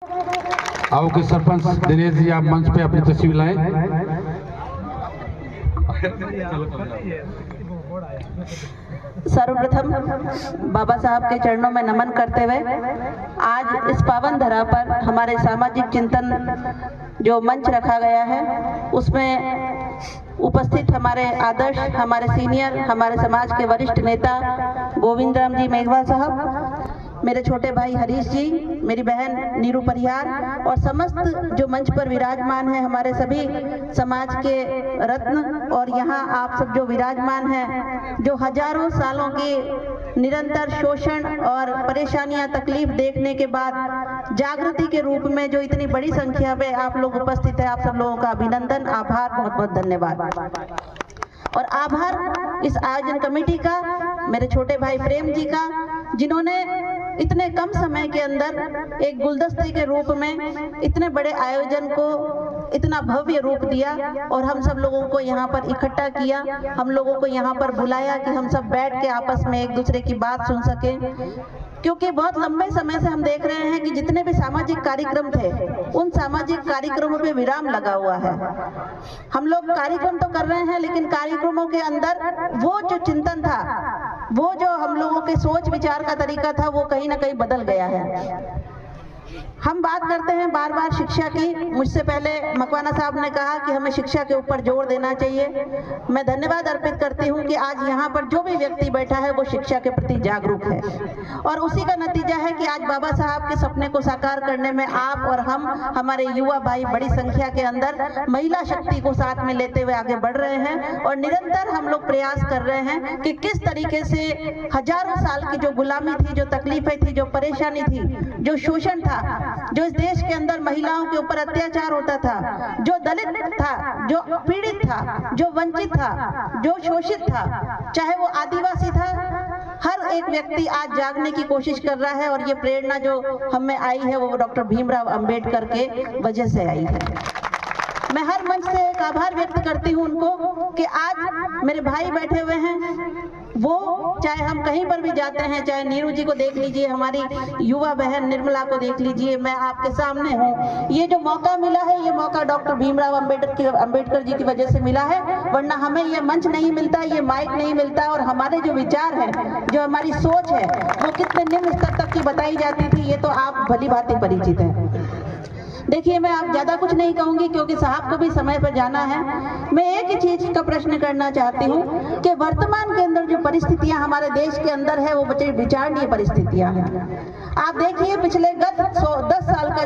आओ कि सरपंच दिनेश जी आप मंच पे अपनी तस्वीर लाएं। सर्वप्रथम बाबा साहब के चरणों में नमन करते हुए आज इस पावन धरा पर हमारे सामाजिक चिंतन जो मंच रखा गया है उसमें उपस्थित हमारे आदर्श, हमारे सीनियर, हमारे समाज के वरिष्ठ नेता गोविंद राम जी मेघवाल साहब, मेरे छोटे भाई हरीश जी, मेरी बहन नीरू परिहार और समस्त जो मंच पर विराजमान है हमारे सभी समाज के रत्न, और यहाँ आप सब जो विराजमान हैं, जो हजारों सालों की निरंतर शोषण और परेशानियां तकलीफ देखने के बाद जागृति के रूप में जो इतनी बड़ी संख्या में आप लोग उपस्थित है, आप सब लोगों का अभिनंदन, आभार, बहुत बहुत धन्यवाद। और आभार इस आयोजन कमेटी का, मेरे छोटे भाई प्रेम जी का, जिन्होंने इतने कम समय के अंदर एक गुलदस्ते के रूप में इतने बड़े आयोजन को इतना भव्य रूप दिया और हम सब लोगों को यहाँ पर इकट्ठा किया, हम लोगों को यहाँ पर बुलाया कि हम सब बैठ के आपस में एक दूसरे की बात सुन सकें। क्योंकि बहुत लंबे समय से हम देख रहे हैं कि जितने भी सामाजिक कार्यक्रम थे उन सामाजिक कार्यक्रमों पे विराम लगा हुआ है। हम लोग कार्यक्रम तो कर रहे हैं लेकिन कार्यक्रमों के अंदर वो जो चिंतन था, वो जो हम लोगों के सोच विचार का तरीका था, वो कहीं ना कहीं बदल गया है। हम बात करते हैं बार बार शिक्षा की। मुझसे पहले मकवाना साहब ने कहा कि हमें शिक्षा के ऊपर जोर देना चाहिए। मैं धन्यवाद अर्पित करती हूं कि आज यहाँ पर जो भी व्यक्ति बैठा है वो शिक्षा के प्रति जागरूक है, और उसी का नतीजा है कि आज बाबा साहब के सपने को साकार करने में आप और हम, हमारे युवा भाई बड़ी संख्या के अंदर महिला शक्ति को साथ में लेते हुए आगे बढ़ रहे हैं। और निरंतर हम लोग प्रयास कर रहे हैं कि किस तरीके से हजारों साल की जो गुलामी थी, जो तकलीफें थी, जो परेशानी थी, जो शोषण था, जो इस देश के अंदर महिलाओं के ऊपर अत्याचार होता था, जो दलित था, जो पीड़ित था, जो वंचित था, जो शोषित था, चाहे वो आदिवासी था, हर एक व्यक्ति आज जागने की कोशिश कर रहा है। और ये प्रेरणा जो हमें आई है वो डॉक्टर भीमराव अंबेडकर के वजह से आई है। मैं हर मंच से एक आभार व्यक्त करती हूँ उनको कि आज मेरे भाई बैठे हुए हैं, वो चाहे हम कहीं पर भी जाते हैं, चाहे नीरू जी को देख लीजिए, हमारी युवा बहन निर्मला को देख लीजिए, मैं आपके सामने हूँ। ये जो मौका मिला है, ये मौका डॉक्टर भीमराव अंबेडकर जी की वजह से मिला है, वरना हमें ये मंच नहीं मिलता, ये माइक नहीं मिलता, और हमारे जो विचार है, जो हमारी सोच है, वो कितने निम्न स्तर तक की बताई जाती थी, ये तो आप भली भांति परिचित है। देखिए, मैं आप ज्यादा कुछ नहीं कहूंगी क्योंकि साहब को भी समय पर जाना है। मैं एक ही चीज का प्रश्न करना चाहती हूँ कि वर्तमान के अंदर जो परिस्थितियां हमारे देश के अंदर है वो बड़ी विचारणीय परिस्थितियां हैं। आप देखिए, पिछले 10 साल का